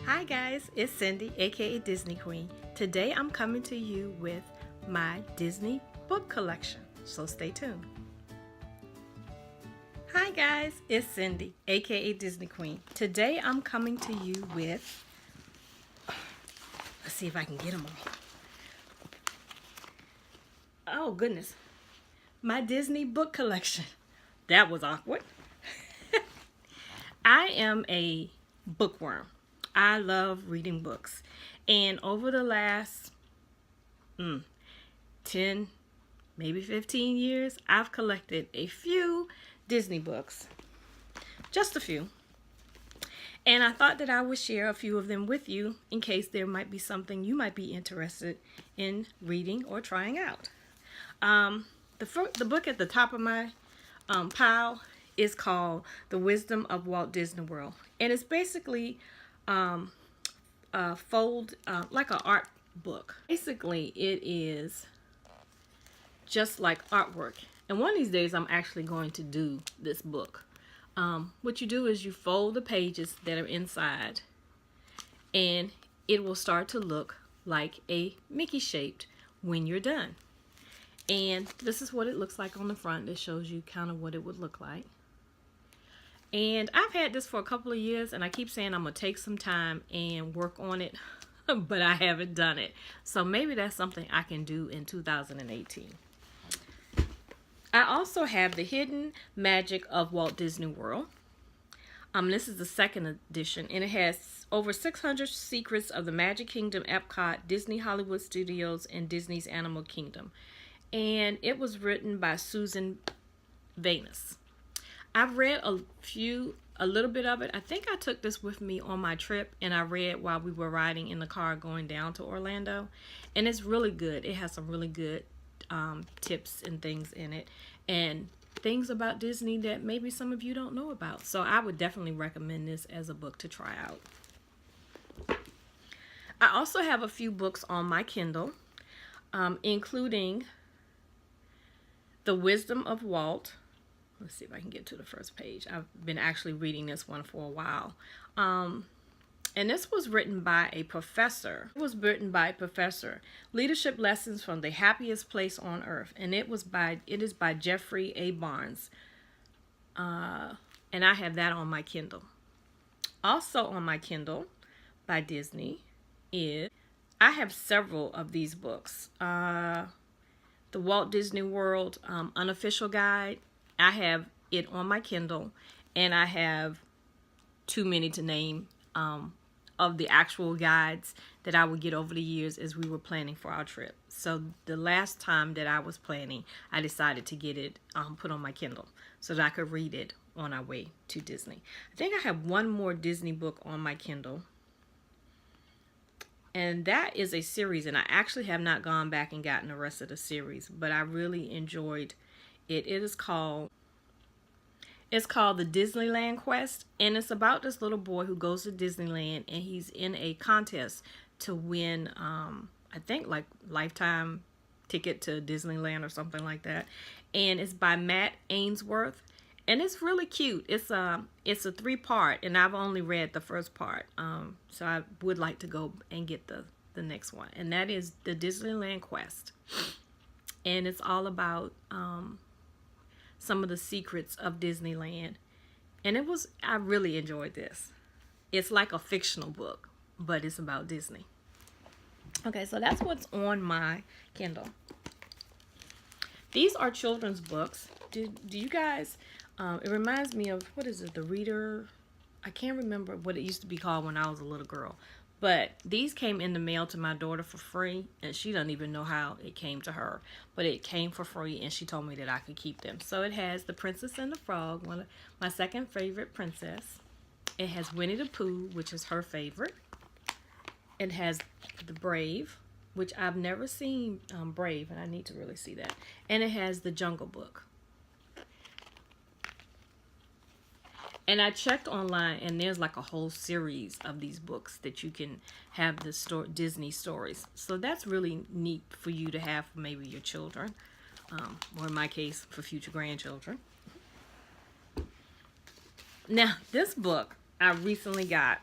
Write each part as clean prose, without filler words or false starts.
Hi guys, it's Cindy, aka Disney Queen. Today I'm coming to you with my Disney book collection, so stay tuned. Hi guys, it's Cindy, aka Disney Queen. Today I'm coming to you with, let's see if I can get them all. Oh goodness, my Disney book collection. That was awkward. I am a bookworm. I love reading books. And over the last 10, maybe 15 years, I've collected a few Disney books. Just a few. And I thought that I would share a few of them with you in case there might be something you might be interested in reading or trying out. The book at the top of my pile is called The Wisdom of Walt Disney World. And it's basically like an art book. Basically, it is just like artwork. And one of these days, I'm actually going to do this book. What you do is you fold the pages that are inside, and it will start to look like a Mickey shaped when you're done. And this is what it looks like on the front. It shows you kind of what it would look like. And I've had this for a couple of years, and I keep saying I'm going to take some time and work on it, but I haven't done it. So maybe that's something I can do in 2018. I also have The Hidden Magic of Walt Disney World. This is the second edition, and it has over 600 secrets of the Magic Kingdom, Epcot, Disney Hollywood Studios, and Disney's Animal Kingdom. And it was written by Susan Vaynes. I've read a little bit of it. I think I took this with me on my trip, and I read while we were riding in the car going down to Orlando. And it's really good. It has some really good tips and things in it, and things about Disney that maybe some of you don't know about. So I would definitely recommend this as a book to try out. I also have a few books on my Kindle, including The Wisdom of Walt. Let's see if I can get to the first page. I've been actually reading this one for a while. And this was written by a professor. It was written by a professor. Leadership Lessons from the Happiest Place on Earth. And it is by Jeffrey A. Barnes. And I have that on my Kindle. Also on my Kindle by Disney is, I have several of these books. The Walt Disney World Unofficial Guide. I have it on my Kindle, and I have too many to name of the actual guides that I would get over the years as we were planning for our trip. So the last time that I was planning, I decided to get it put on my Kindle so that I could read it on our way to Disney. I think I have one more Disney book on my Kindle, and that is a series, and I actually have not gone back and gotten the rest of the series, but I really enjoyed it. It is called The Disneyland Quest, and it's about this little boy who goes to Disneyland, and he's in a contest to win, I think like lifetime ticket to Disneyland or something like that. And it's by Matt Ainsworth, and it's really cute. It's a 3-part, and I've only read the first part, so I would like to go and get the next one, and that is The Disneyland Quest. And it's all about some of the secrets of Disneyland. And I really enjoyed this. It's like a fictional book, but it's about Disney. Okay, so that's what's on my Kindle. These are children's books. Do you guys, it reminds me of, what is it, The Reader? I can't remember what it used to be called when I was a little girl. But these came in the mail to my daughter for free, and she doesn't even know how it came to her. But it came for free, and she told me that I could keep them. So it has The Princess and the Frog, one of my second favorite princess. It has Winnie the Pooh, which is her favorite. It has The Brave, which I've never seen Brave, and I need to really see that. And it has The Jungle Book. And I checked online, and there's like a whole series of these books that you can have the Disney stories. So that's really neat for you to have for maybe your children, or in my case, for future grandchildren. Now, this book I recently got,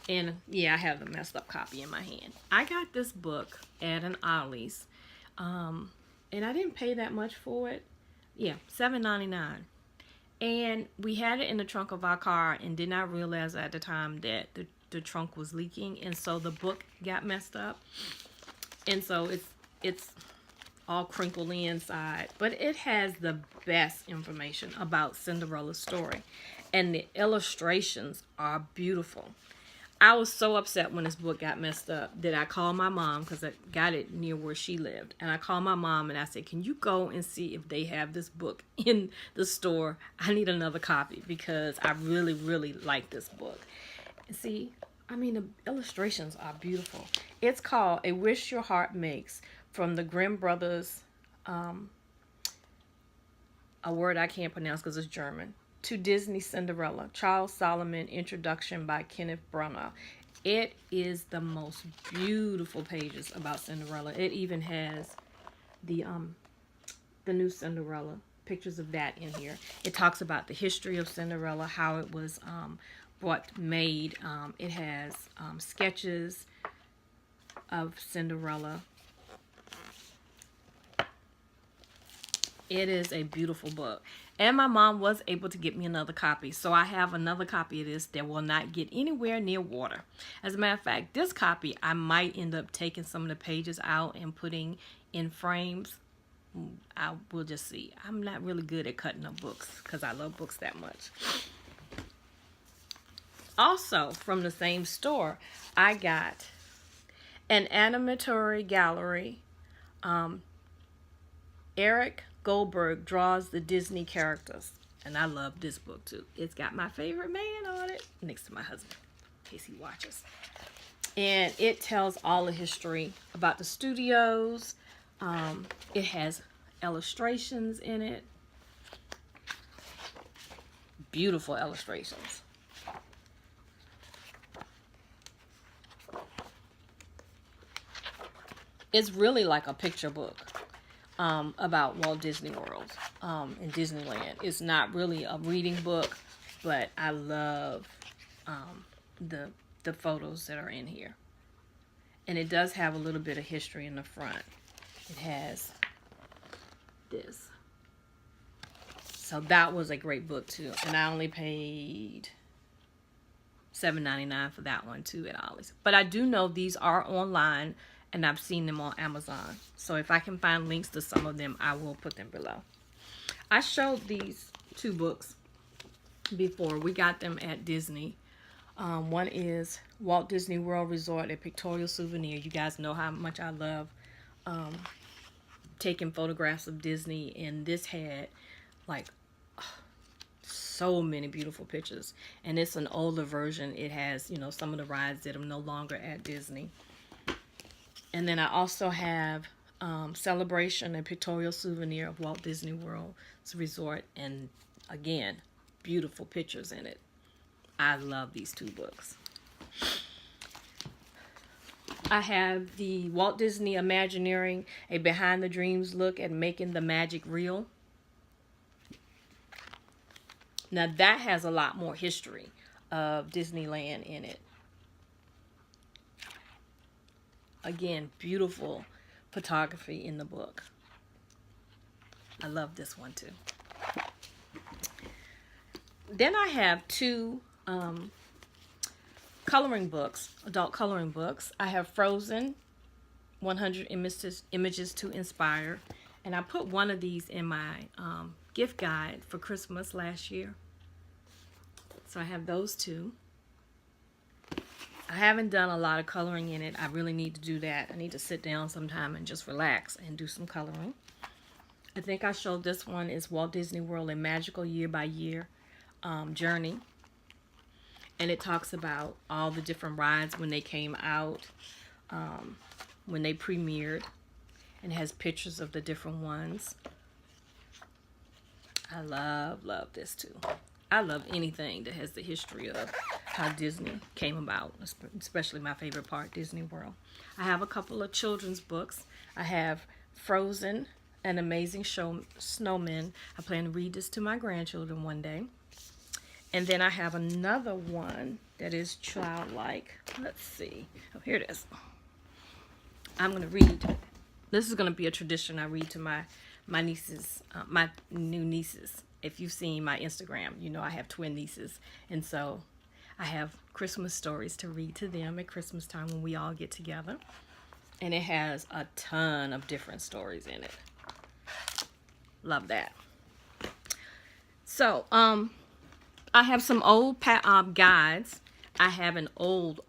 And yeah, I have the messed up copy in my hand. I got this book at an Ollie's. And I didn't pay that much for it. Yeah, $7.99. And we had it in the trunk of our car and did not realize at the time that the trunk was leaking. And so the book got messed up. And so it's all crinkly inside. But it has the best information about Cinderella's story. And the illustrations are beautiful. I was so upset when this book got messed up that I called my mom, because I got it near where she lived. And I called my mom and I said, can you go and see if they have this book in the store? I need another copy because I really, really like this book. And see, I mean, the illustrations are beautiful. It's called A Wish Your Heart Makes, from the Grimm Brothers, a word I can't pronounce because it's German, to Disney Cinderella, Charles Solomon, introduction by Kenneth Branagh. It is the most beautiful pages about Cinderella. It even has the new Cinderella, pictures of that in here. It talks about the history of Cinderella, how it was made. It has sketches of Cinderella. It is a beautiful book. And my mom was able to get me another copy. So I have another copy of this that will not get anywhere near water. As a matter of fact, this copy, I might end up taking some of the pages out and putting in frames. I will just see. I'm not really good at cutting up books because I love books that much. Also, from the same store, I got an animatory gallery. Eric Goldberg draws the Disney characters. And I love this book too. It's got my favorite man on it, next to my husband, in case he watches. And it tells all the history about the studios. It has illustrations in it. Beautiful illustrations. It's really like a picture book. About Walt Disney World and Disneyland. It's not really a reading book, but I love the photos that are in here. And it does have a little bit of history in the front. It has this. So that was a great book too. And I only paid $7.99 for that one too at Ollie's. But I do know these are online, and I've seen them on Amazon. So if I can find links to some of them, I will put them below. I showed these two books before. We got them at Disney. One is Walt Disney World Resort, a pictorial souvenir. You guys know how much I love taking photographs of Disney. And this had like so many beautiful pictures. And it's an older version. It has, you know, some of the rides that are no longer at Disney. And then I also have Celebration, a pictorial souvenir of Walt Disney World's Resort. And again, beautiful pictures in it. I love these two books. I have the Walt Disney Imagineering, a behind the dreams look at making the magic real. Now that has a lot more history of Disneyland in it. Again, beautiful photography in the book. I love this one too. Then I have two coloring books, adult coloring books. I have Frozen, 100 Images to Inspire. And I put one of these in my gift guide for Christmas last year. So I have those two. I haven't done a lot of coloring in it. I really need to do that. I need to sit down sometime and just relax and do some coloring. I think I showed this one is Walt Disney World, a magical year by year journey. And it talks about all the different rides when they came out, when they premiered, and has pictures of the different ones. I love this too. I love anything that has the history of how Disney came about, especially my favorite part, Disney World. I have a couple of children's books. I have Frozen, An Amazing Snowman. I plan to read this to my grandchildren one day. And then I have another one that is childlike. Let's see. Oh, here it is. I'm going to read. This is going to be a tradition I read to my nieces, my new nieces. If you've seen my Instagram, you know I have twin nieces. And so I have Christmas stories to read to them at Christmas time when we all get together. And it has a ton of different stories in it. Love that. So, I have some old guides. I have an old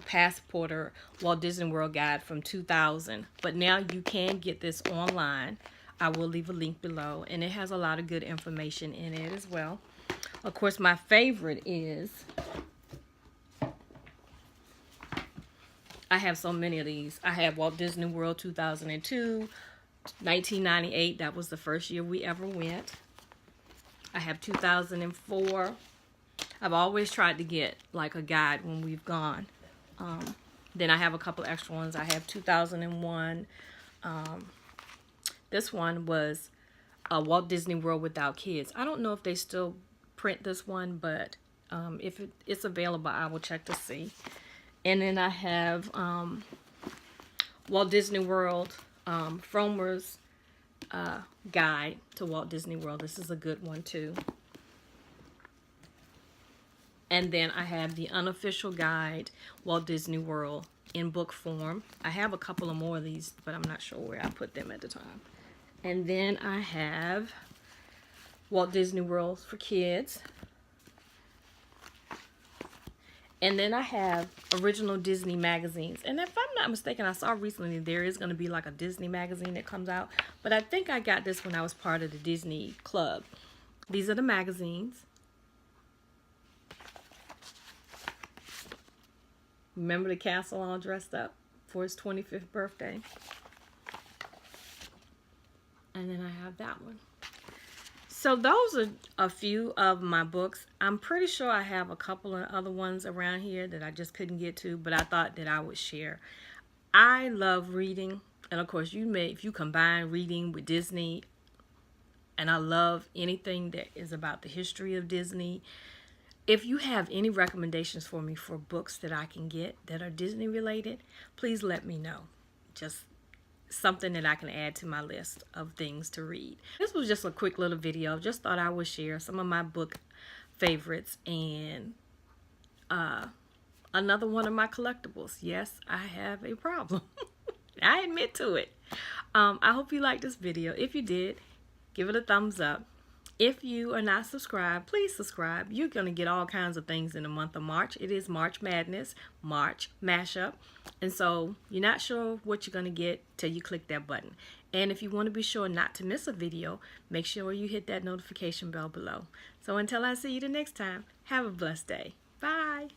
Passporter Walt Disney World guide from 2000. But now you can get this online. I will leave a link below. And it has a lot of good information in it as well. Of course, my favorite is... I have so many of these. I have Walt Disney World 2002, 1998. That was the first year we ever went. I have 2004. I've always tried to get like a guide when we've gone. Then I have a couple extra ones. I have 2001. This one was Walt Disney World Without Kids. I don't know if they still print this one, but if it's available, I will check to see. And then I have Walt Disney World, Frommer's Guide to Walt Disney World. This is a good one too. And then I have the Unofficial Guide, Walt Disney World, in book form. I have a couple of more of these, but I'm not sure where I put them at the time. And then I have Walt Disney World for Kids. And then I have original Disney magazines. And if I'm not mistaken, I saw recently there is going to be like a Disney magazine that comes out. But I think I got this when I was part of the Disney Club. These are the magazines. Remember the castle all dressed up for his 25th birthday. And then I have that one. So those are a few of my books. I'm pretty sure I have a couple of other ones around here that I just couldn't get to, but I thought that I would share. I love reading, and of course if you combine reading with Disney, and I love anything that is about the history of Disney. If you have any recommendations for me for books that I can get that are Disney related, please let me know. Just something that I can add to my list of things to read. This was just a quick little video. Just thought I would share some of my book favorites and another one of my collectibles. Yes, I have a problem. I admit to it. I hope you liked this video. If you did, give it a thumbs up. If you are not subscribed, please subscribe. You're going to get all kinds of things in the month of March. It is March Madness, March Mashup. And so you're not sure what you're going to get till you click that button. And if you want to be sure not to miss a video, make sure you hit that notification bell below. So until I see you the next time, have a blessed day. Bye.